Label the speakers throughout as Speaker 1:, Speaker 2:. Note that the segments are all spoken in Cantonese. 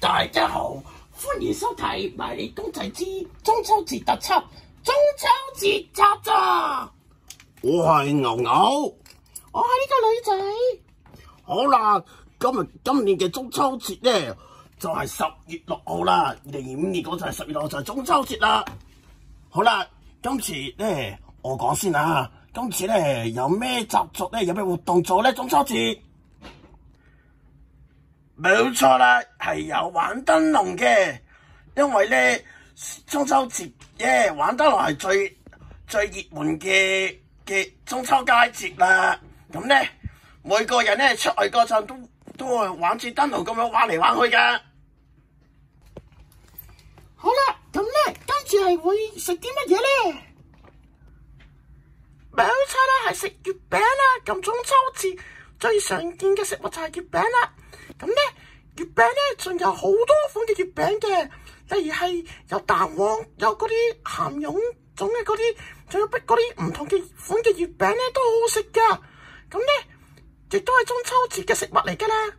Speaker 1: 大家好，歡迎收睇《迷你公仔之中秋節特輯》中秋節集咋！
Speaker 2: 我係牛牛，
Speaker 1: 我係呢個女仔。
Speaker 2: 好啦，今年嘅中秋節咧就係10月6號啦，2025年嗰就係10月6號就係中秋節啦。好啦，今次咧我講先啊，今次咧有咩習俗咧，有咩活動做咧？中秋節冇錯啦，係有玩燈籠嘅，因為咧中秋節玩燈籠係最熱門嘅中秋佳節啦。咁咧每個人咧出去嗰陣都會玩住燈籠咁樣玩嚟玩去噶。
Speaker 1: 好啦，咁咧跟住係會食啲乜嘢咧？
Speaker 2: 冇錯啦，係食月餅啦。咁中秋節最常見嘅食物就係月餅啦。咁咧月餅咧仲有好多款嘅月餅嘅，例如係有蛋黃，有嗰啲鹹蓉種嘅嗰啲，仲有嗰啲唔同嘅款嘅月餅咧都好好食噶。咁咧亦都係中秋節嘅食物嚟噶啦。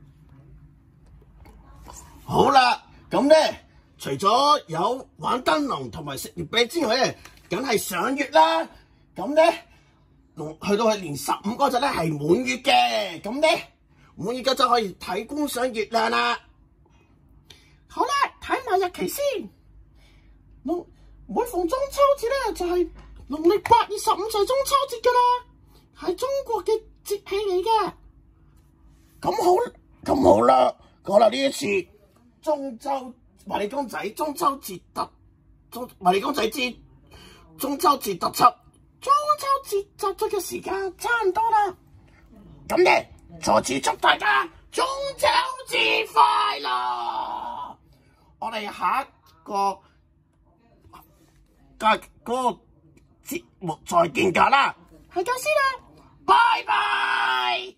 Speaker 2: 好啦，咁咧除咗有玩燈籠同埋食月餅之外咧，梗係賞月啦。咁咧去到年15嗰陣咧係滿月嘅，咁咧滿月嗰陣可以睇觀賞月亮啦。
Speaker 1: 好啦，睇埋日期先。每逢中秋節咧就係農曆8月15就係中秋節噶啦，係中國嘅節氣嚟嘅。
Speaker 2: 咁好啦，好啦，呢一次中秋迷你公仔中秋節迷你公仔之中秋節特輯，
Speaker 1: 中秋節集咗嘅時間差唔多啦。
Speaker 2: 咁咧再次祝大家中秋節快樂！我哋下一個節目再見㗎啦，
Speaker 1: 係咁先啦，
Speaker 2: 拜拜。